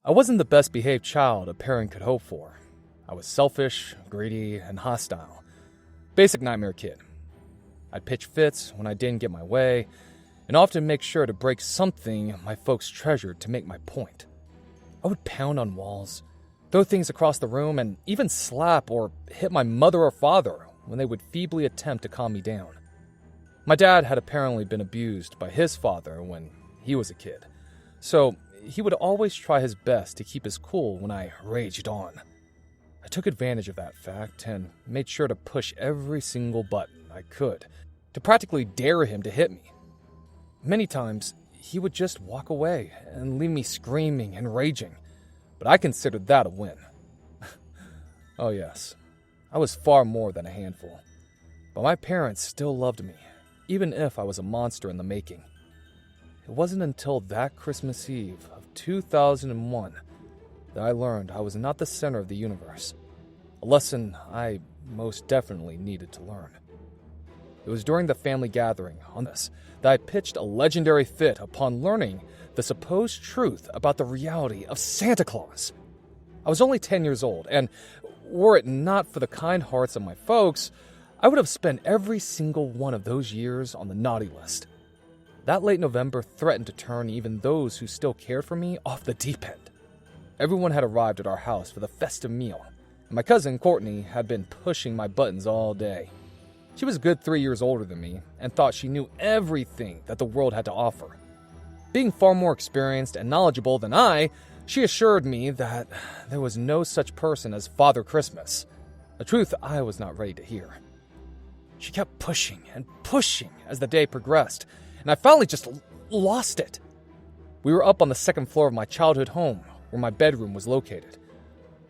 I wasn't the best behaved child a parent could hope for. I was selfish, greedy, and hostile. Basic nightmare kid. I'd pitch fits when I didn't get my way, and often make sure to break something my folks treasured to make my point. I would pound on walls, throw things across the room, and even slap or hit my mother or father when they would feebly attempt to calm me down. My dad had apparently been abused by his father when he was a kid, so he would always try his best to keep his cool when I raged on. I took advantage of that fact and made sure to push every single button I could to practically dare him to hit me. Many times, he would just walk away and leave me screaming and raging, but I considered that a win. Oh yes, I was far more than a handful, but my parents still loved me, even if I was a monster in the making. It wasn't until that Christmas Eve of 2001 that I learned I was not the center of the universe, a lesson I most definitely needed to learn. It was during the family gathering on this that I pitched a legendary fit upon learning the supposed truth about the reality of Santa Claus. I was only 10 years old, and were it not for the kind hearts of my folks, I would have spent every single one of those years on the naughty list. That late November threatened to turn even those who still cared for me off the deep end. Everyone had arrived at our house for the festive meal, and my cousin Courtney had been pushing my buttons all day. She was a good 3 years older than me and thought she knew everything that the world had to offer. Being far more experienced and knowledgeable than I, she assured me that there was no such person as Father Christmas, a truth I was not ready to hear. She kept pushing and pushing as the day progressed, and I finally just lost it. We were up on the second floor of my childhood home, where my bedroom was located.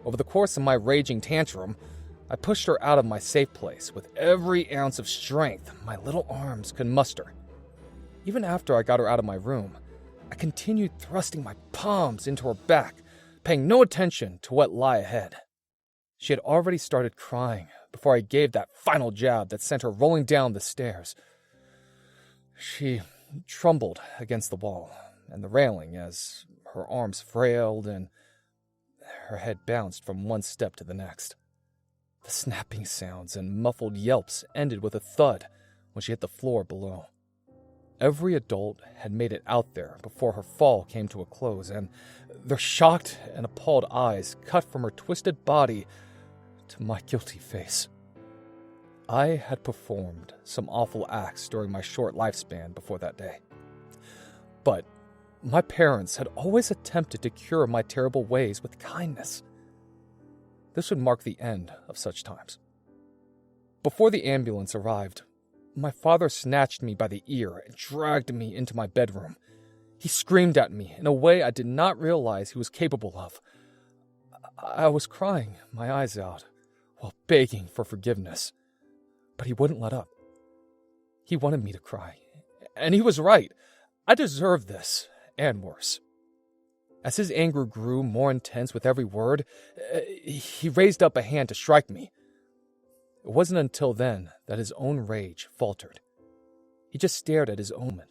Over the course of my raging tantrum, I pushed her out of my safe place with every ounce of strength my little arms could muster. Even after I got her out of my room, I continued thrusting my palms into her back, paying no attention to what lay ahead. She had already started crying before I gave that final jab that sent her rolling down the stairs. She trembled against the wall and the railing as her arms frailed and her head bounced from one step to the next. The snapping sounds and muffled yelps ended with a thud when she hit the floor below. Every adult had made it out there before her fall came to a close, and their shocked and appalled eyes cut from her twisted body to my guilty face. I had performed some awful acts during my short lifespan before that day. But my parents had always attempted to cure my terrible ways with kindness. This would mark the end of such times. Before the ambulance arrived, my father snatched me by the ear and dragged me into my bedroom. He screamed at me in a way I did not realize he was capable of. I was crying my eyes out while begging for forgiveness, but he wouldn't let up. He wanted me to cry, and he was right. I deserved this, and worse. As his anger grew more intense with every word, he raised up a hand to strike me. It wasn't until then that his own rage faltered. He just stared at his own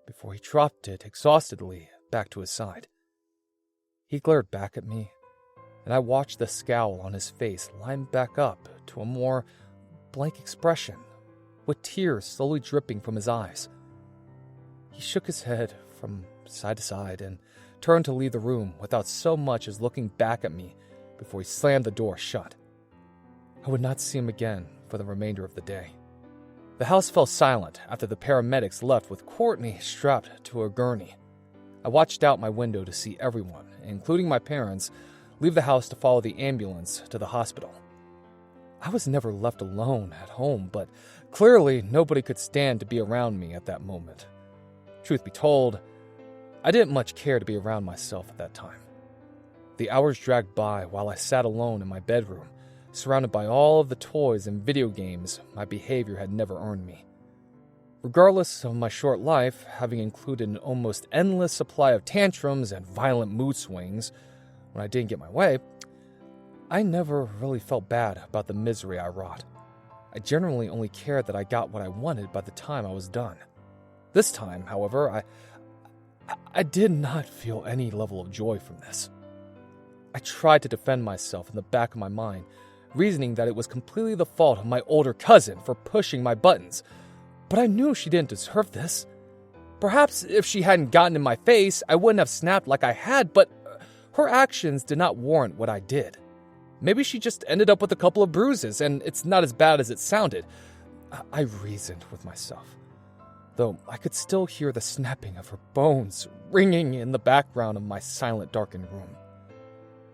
before he dropped it exhaustedly back to his side. He glared back at me, and I watched the scowl on his face line back up to a more blank expression, with tears slowly dripping from his eyes. He shook his head from side to side and turned to leave the room without so much as looking back at me before he slammed the door shut. I would not see him again for the remainder of the day. The house fell silent after the paramedics left with Courtney strapped to a gurney. I watched out my window to see everyone, including my parents, leave the house to follow the ambulance to the hospital. I was never left alone at home, but clearly nobody could stand to be around me at that moment. Truth be told, I didn't much care to be around myself at that time. The hours dragged by while I sat alone in my bedroom, surrounded by all of the toys and video games my behavior had never earned me. Regardless of my short life, having included an almost endless supply of tantrums and violent mood swings when I didn't get my way, I never really felt bad about the misery I wrought. I generally only cared that I got what I wanted by the time I was done. This time, however, I did not feel any level of joy from this. I tried to defend myself in the back of my mind, reasoning that it was completely the fault of my older cousin for pushing my buttons. But I knew she didn't deserve this. Perhaps if she hadn't gotten in my face, I wouldn't have snapped like I had, but her actions did not warrant what I did. Maybe she just ended up with a couple of bruises, and it's not as bad as it sounded. I reasoned with myself, though I could still hear the snapping of her bones ringing in the background of my silent, darkened room.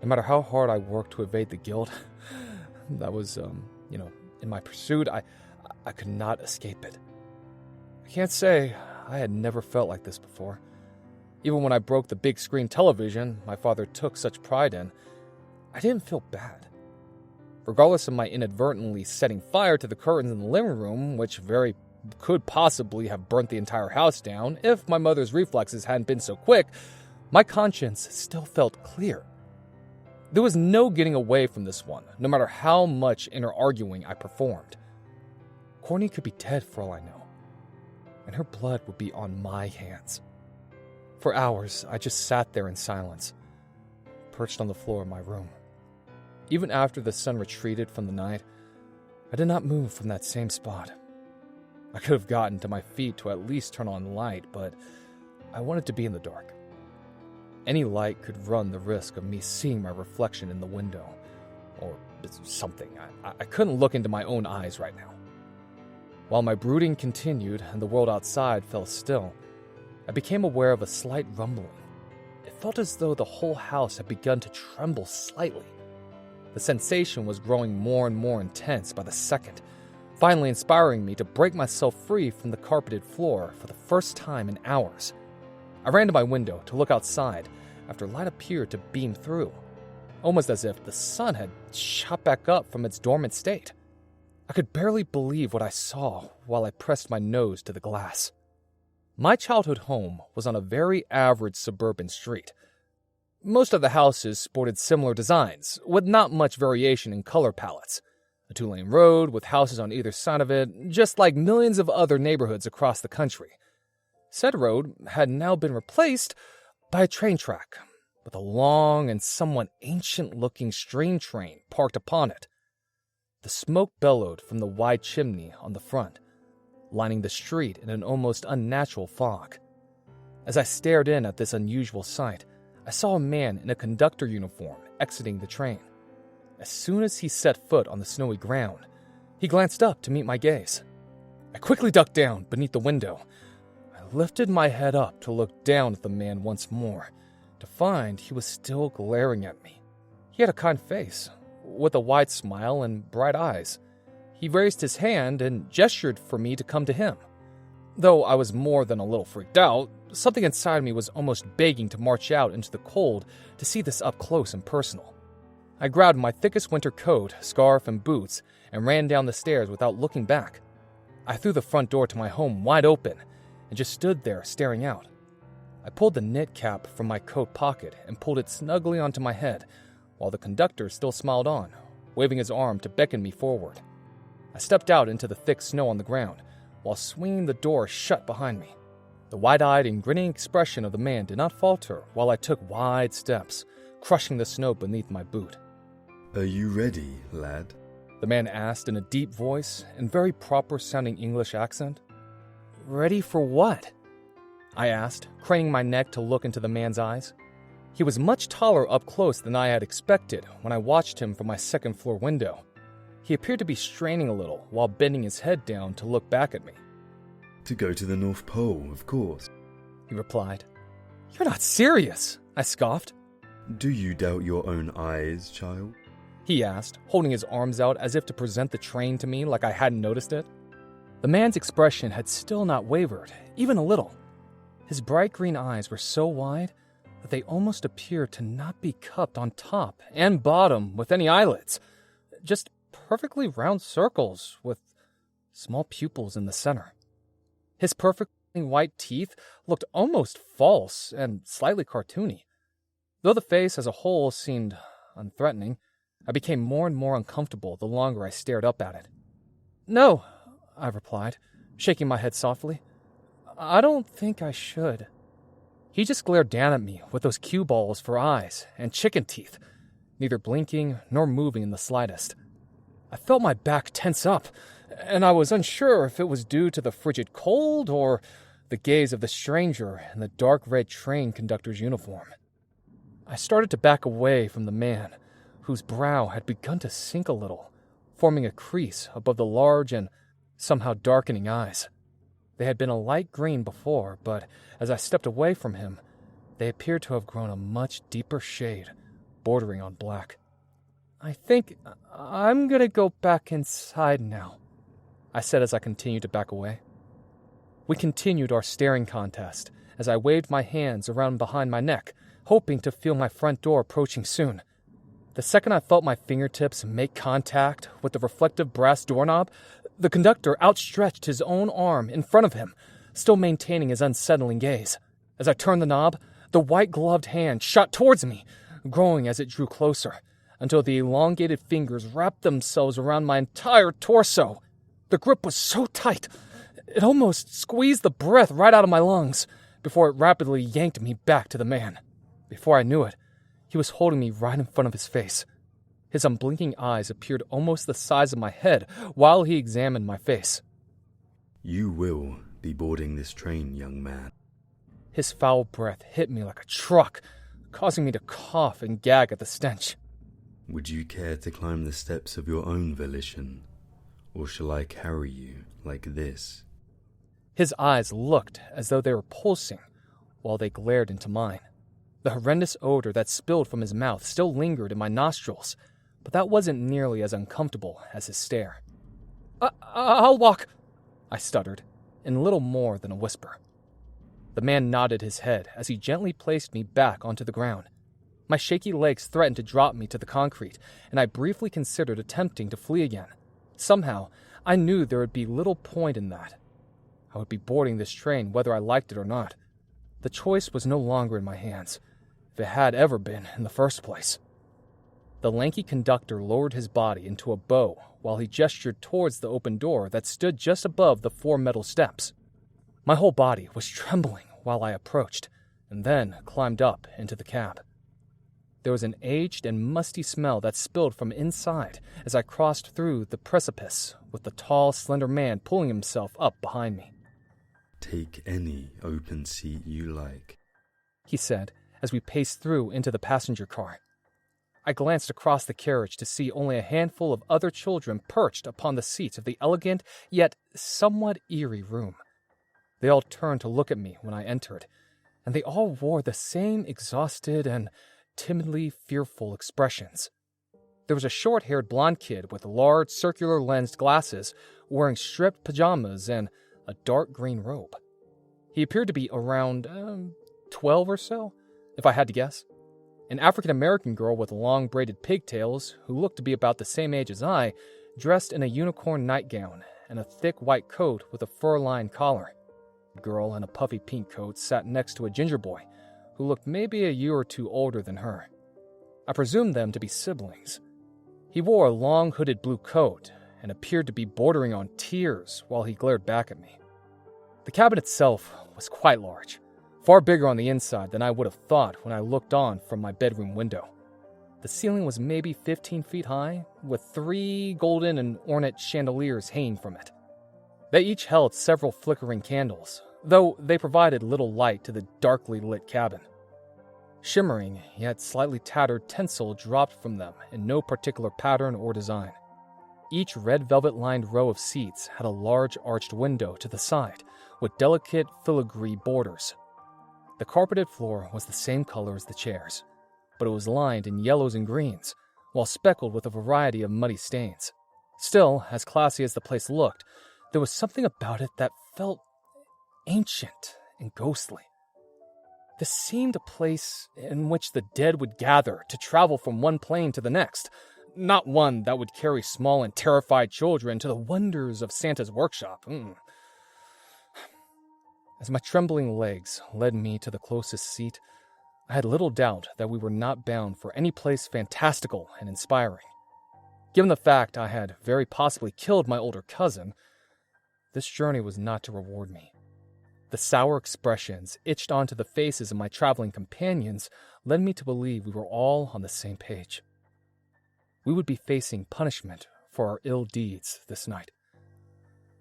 No matter how hard I worked to evade the guilt that was, in my pursuit, I could not escape it. I can't say I had never felt like this before. Even when I broke the big screen television my father took such pride in, I didn't feel bad. Regardless of my inadvertently setting fire to the curtains in the living room, which very could possibly have burnt the entire house down if my mother's reflexes hadn't been so quick, my conscience still felt clear. There was no getting away from this one, no matter how much inner arguing I performed. Courtney could be dead for all I know, and her blood would be on my hands. For hours, I just sat there in silence, perched on the floor of my room. Even after the sun retreated from the night, I did not move from that same spot. I could have gotten to my feet to at least turn on the light, but I wanted to be in the dark. Any light could run the risk of me seeing my reflection in the window, or something. I couldn't look into my own eyes right now. While my brooding continued and the world outside fell still, I became aware of a slight rumbling. It felt as though the whole house had begun to tremble slightly. The sensation was growing more and more intense by the second, finally inspiring me to break myself free from the carpeted floor for the first time in hours. I ran to my window to look outside after light appeared to beam through, almost as if the sun had shot back up from its dormant state. I could barely believe what I saw while I pressed my nose to the glass. My childhood home was on a very average suburban street. Most of the houses sported similar designs, with not much variation in color palettes. A two-lane road with houses on either side of it, just like millions of other neighborhoods across the country. Said road had now been replaced by a train track, with a long and somewhat ancient-looking steam train parked upon it. The smoke bellowed from the wide chimney on the front, lining the street in an almost unnatural fog. As I stared in at this unusual sight, I saw a man in a conductor uniform exiting the train. As soon as he set foot on the snowy ground, he glanced up to meet my gaze. I quickly ducked down beneath the window. I lifted my head up to look down at the man once more, to find he was still glaring at me. He had a kind face, with a wide smile and bright eyes. He raised his hand and gestured for me to come to him. Though I was more than a little freaked out, something inside me was almost begging to march out into the cold to see this up close and personal. I grabbed my thickest winter coat, scarf, and boots and ran down the stairs without looking back. I threw the front door to my home wide open and just stood there staring out. I pulled the knit cap from my coat pocket and pulled it snugly onto my head, while the conductor still smiled on, waving his arm to beckon me forward. I stepped out into the thick snow on the ground, while swinging the door shut behind me. The wide-eyed and grinning expression of the man did not falter while I took wide steps, crushing the snow beneath my boot. "Are you ready, lad?" The man asked in a deep voice and very proper-sounding English accent. "Ready for what?" I asked, craning my neck to look into the man's eyes. He was much taller up close than I had expected when I watched him from my second-floor window. He appeared to be straining a little while bending his head down to look back at me. "To go to the North Pole, of course," he replied. "You're not serious," I scoffed. "Do you doubt your own eyes, child?" he asked, holding his arms out as if to present the train to me like I hadn't noticed it. The man's expression had still not wavered, even a little. His bright green eyes were so wide that they almost appeared to not be cupped on top and bottom with any eyelids, just perfectly round circles with small pupils in the center. His perfectly white teeth looked almost false and slightly cartoony. Though the face as a whole seemed unthreatening, I became more and more uncomfortable the longer I stared up at it. "No," I replied, shaking my head softly. "I don't think I should." He just glared down at me with those cue balls for eyes and chicken teeth, neither blinking nor moving in the slightest. I felt my back tense up, and I was unsure if it was due to the frigid cold or the gaze of the stranger in the dark red train conductor's uniform. I started to back away from the man, whose brow had begun to sink a little, forming a crease above the large and somehow darkening eyes. They had been a light green before, but as I stepped away from him, they appeared to have grown a much deeper shade, bordering on black. "I think I'm gonna go back inside now," I said as I continued to back away. We continued our staring contest as I waved my hands around behind my neck, hoping to feel my front door approaching soon. The second I felt my fingertips make contact with the reflective brass doorknob, the conductor outstretched his own arm in front of him, still maintaining his unsettling gaze. As I turned the knob, the white-gloved hand shot towards me, growing as it drew closer, until the elongated fingers wrapped themselves around my entire torso. The grip was so tight, it almost squeezed the breath right out of my lungs, before it rapidly yanked me back to the man. Before I knew it, he was holding me right in front of his face. His unblinking eyes appeared almost the size of my head while he examined my face. "You will be boarding this train, young man." His foul breath hit me like a truck, causing me to cough and gag at the stench. "Would you care to climb the steps of your own volition, or shall I carry you like this?" His eyes looked as though they were pulsing while they glared into mine. The horrendous odor that spilled from his mouth still lingered in my nostrils, but that wasn't nearly as uncomfortable as his stare. I'll walk," I stuttered, in little more than a whisper. The man nodded his head as he gently placed me back onto the ground. My shaky legs threatened to drop me to the concrete, and I briefly considered attempting to flee again. Somehow, I knew there would be little point in that. I would be boarding this train whether I liked it or not. The choice was no longer in my hands, if it had ever been in the first place. The lanky conductor lowered his body into a bow while he gestured towards the open door that stood just above the 4 metal steps. My whole body was trembling while I approached, and then climbed up into the cab. There was an aged and musty smell that spilled from inside as I crossed through the precipice with the tall, slender man pulling himself up behind me. "Take any open seat you like," he said as we paced through into the passenger car. I glanced across the carriage to see only a handful of other children perched upon the seats of the elegant yet somewhat eerie room. They all turned to look at me when I entered, and they all wore the same exhausted and timidly fearful expressions. There was a short-haired blonde kid with large circular-lensed glasses wearing striped pajamas and a dark green robe. He appeared to be around 12 or so, if I had to guess. An African-American girl with long braided pigtails, who looked to be about the same age as I, dressed in a unicorn nightgown and a thick white coat with a fur-lined collar. A girl in a puffy pink coat sat next to a ginger boy, who looked maybe a year or two older than her. I presumed them to be siblings. He wore a long hooded blue coat and appeared to be bordering on tears while he glared back at me. The cabin itself was quite large, far bigger on the inside than I would have thought when I looked on from my bedroom window. The ceiling was maybe 15 feet high, with 3 golden and ornate chandeliers hanging from it. They each held several flickering candles, though they provided little light to the darkly lit cabin. Shimmering, yet slightly tattered tinsel dropped from them in no particular pattern or design. Each red velvet-lined row of seats had a large arched window to the side, with delicate filigree borders. The carpeted floor was the same color as the chairs, but it was lined in yellows and greens, while speckled with a variety of muddy stains. Still, as classy as the place looked, there was something about it that felt ancient and ghostly. This seemed a place in which the dead would gather to travel from one plane to the next, not one that would carry small and terrified children to the wonders of Santa's workshop. As my trembling legs led me to the closest seat, I had little doubt that we were not bound for any place fantastical and inspiring. Given the fact I had very possibly killed my older cousin, this journey was not to reward me. The sour expressions itched onto the faces of my traveling companions led me to believe we were all on the same page. we would be facing punishment for our ill deeds this night.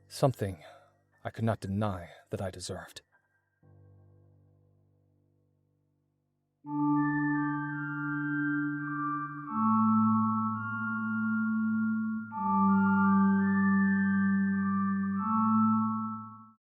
Something I could not deny that I deserved.